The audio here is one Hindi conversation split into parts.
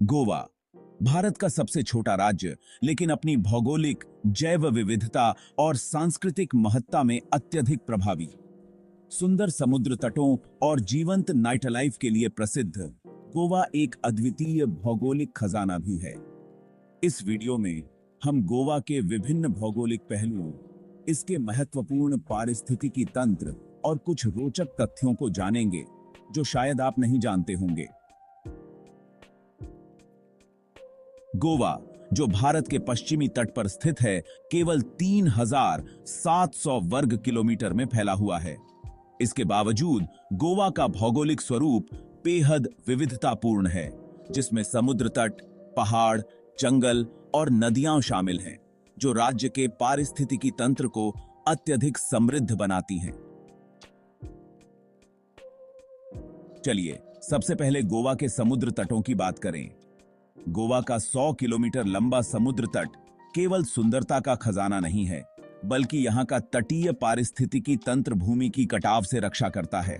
गोवा भारत का सबसे छोटा राज्य, लेकिन अपनी भौगोलिक, जैव विविधता और सांस्कृतिक महत्ता में अत्यधिक प्रभावी। सुंदर समुद्र तटों और जीवंत नाइटलाइफ के लिए प्रसिद्ध, गोवा एक अद्वितीय भौगोलिक खजाना भी है। इस वीडियो में हम गोवा के विभिन्न भौगोलिक पहलुओं, इसके महत्वपूर्ण पारिस्थितिकी तंत्र और कुछ रोचक तथ्यों को जानेंगे जो शायद आप नहीं जानते होंगे। गोवा, जो भारत के पश्चिमी तट पर स्थित है, केवल 3,700 वर्ग किलोमीटर में फैला हुआ है। इसके बावजूद गोवा का भौगोलिक स्वरूप बेहद विविधतापूर्ण है, जिसमें समुद्र तट, पहाड़, जंगल और नदियां शामिल हैं, जो राज्य के पारिस्थितिकी तंत्र को अत्यधिक समृद्ध बनाती हैं। चलिए सबसे पहले गोवा के समुद्र तटों की बात करें। गोवा का 100 किलोमीटर लंबा समुद्र तट केवल सुंदरता का खजाना नहीं है, बल्कि यहां का तटीय पारिस्थितिकी तंत्र भूमि की कटाव से रक्षा करता है,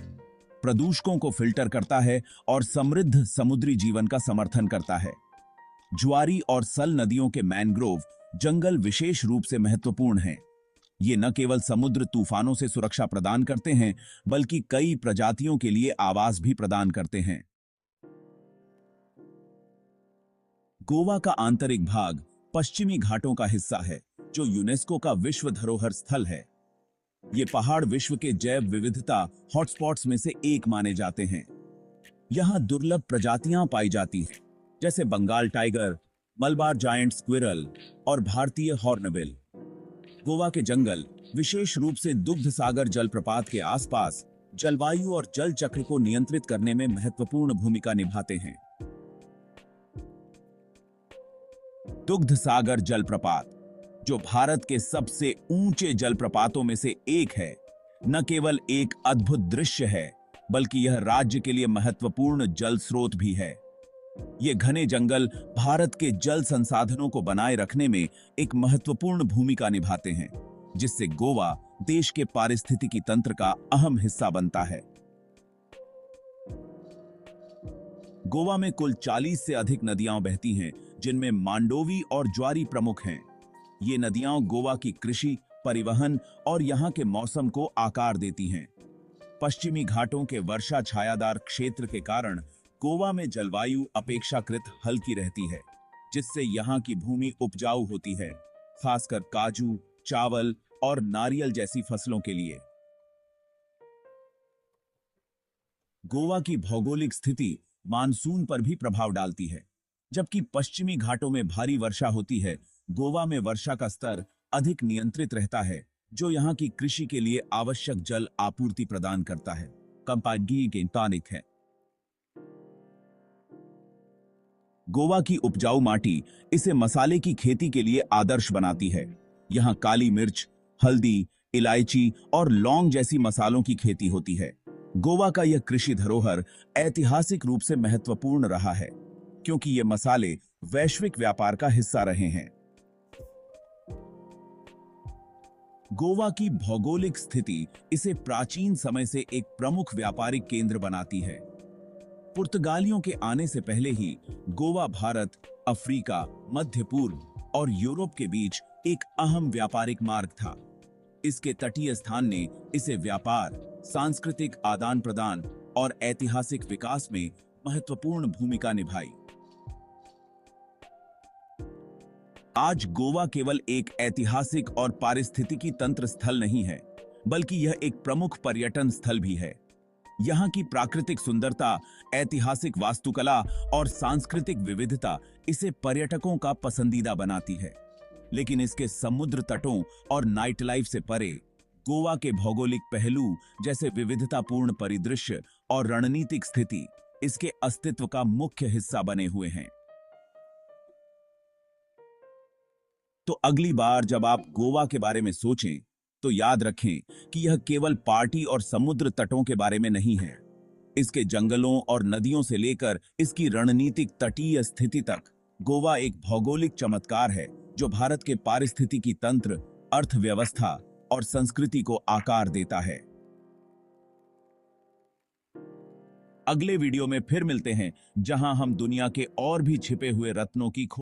प्रदूषकों को फिल्टर करता है और समृद्ध समुद्री जीवन का समर्थन करता है। ज्वारी और सल नदियों के मैनग्रोव जंगल विशेष रूप से महत्वपूर्ण हैं। ये न केवल समुद्र तूफानों से सुरक्षा प्रदान करते हैं, बल्कि कई प्रजातियों के लिए आवास भी प्रदान करते हैं। गोवा का आंतरिक भाग पश्चिमी घाटों का हिस्सा है, जो यूनेस्को का विश्व धरोहर स्थल है। ये पहाड़ विश्व के जैव विविधता हॉटस्पॉट्स में से एक माने जाते हैं। यहां दुर्लभ प्रजातियां पाई जाती हैं, जैसे Bengal tiger, Malabar giant squirrel और भारतीय हॉर्नबिल। गोवा के जंगल, विशेष रूप से दुग्ध सागर जलप्रपात के आसपास, जलवायु और जल चक्र को नियंत्रित करने में महत्वपूर्ण भूमिका निभाते हैं। दुग्ध सागर जलप्रपात, जो भारत के सबसे ऊंचे जलप्रपातों में से एक है, न केवल एक अद्भुत दृश्य है, बल्कि यह राज्य के लिए महत्वपूर्ण जल स्रोत भी है। ये घने जंगल भारत के जल संसाधनों को बनाए रखने में एक महत्वपूर्ण भूमिका निभाते हैं, जिससे गोवा देश के पारिस्थितिकी तंत्र का अहम हिस्सा बनता है। गोवा में कुल 40 से अधिक नदियां बहती हैं, जिनमें मांडोवी और ज्वारी प्रमुख हैं। ये नदियां गोवा की कृषि, परिवहन और यहां के मौसम को आकार देती हैं। पश्चिमी घाटों के वर्षा छायादार क्षेत्र के कारण गोवा में जलवायु अपेक्षाकृत हल्की रहती है, जिससे यहां की भूमि उपजाऊ होती है, खासकर काजू, चावल और नारियल जैसी फसलों के लिए। गोवा की भौगोलिक स्थिति मानसून पर भी प्रभाव डालती है। जबकि पश्चिमी घाटों में भारी वर्षा होती है, गोवा में वर्षा का स्तर अधिक नियंत्रित रहता है, जो यहां की कृषि के लिए आवश्यक जल आपूर्ति प्रदान करता है। कंपागी के टॉनिक है। गोवा की उपजाऊ माटी इसे मसाले की खेती के लिए आदर्श बनाती है। यहां काली मिर्च, हल्दी, इलायची और लौंग जैसी मसालों की खेती होती है। गोवा का यह कृषि धरोहर ऐतिहासिक रूप से महत्वपूर्ण रहा है, क्योंकि ये मसाले वैश्विक व्यापार का हिस्सा रहे हैं। गोवा की भौगोलिक स्थिति इसे प्राचीन समय से एक प्रमुख व्यापारिक केंद्र बनाती है। पुर्तगालियों के आने से पहले ही गोवा भारत, अफ्रीका, मध्य पूर्व और यूरोप के बीच एक अहम व्यापारिक मार्ग था। इसके तटीय स्थान ने इसे व्यापार, सांस्कृतिक आदान प्रदान और ऐतिहासिक विकास में महत्वपूर्ण भूमिका निभाई। आज गोवा केवल एक ऐतिहासिक और पारिस्थितिकी तंत्र स्थल नहीं है, बल्कि यह एक प्रमुख पर्यटन स्थल भी है। यहाँ की प्राकृतिक सुंदरता, ऐतिहासिक वास्तुकला और सांस्कृतिक विविधता इसे पर्यटकों का पसंदीदा बनाती है। लेकिन इसके समुद्र तटों और नाइट लाइफ से परे, गोवा के भौगोलिक पहलू जैसे विविधतापूर्ण परिदृश्य और रणनीतिक स्थिति इसके अस्तित्व का मुख्य हिस्सा बने हुए हैं। तो अगली बार जब आप गोवा के बारे में सोचें, तो याद रखें कि यह केवल पार्टी और समुद्र तटों के बारे में नहीं है। इसके जंगलों और नदियों से लेकर इसकी रणनीतिक तटीय स्थिति तक, गोवा एक भौगोलिक चमत्कार है, जो भारत के पारिस्थितिकी तंत्र, अर्थव्यवस्था और संस्कृति को आकार देता है। अगले वीडियो में फिर मिलते हैं, जहां हम दुनिया के और भी छिपे हुए रत्नों की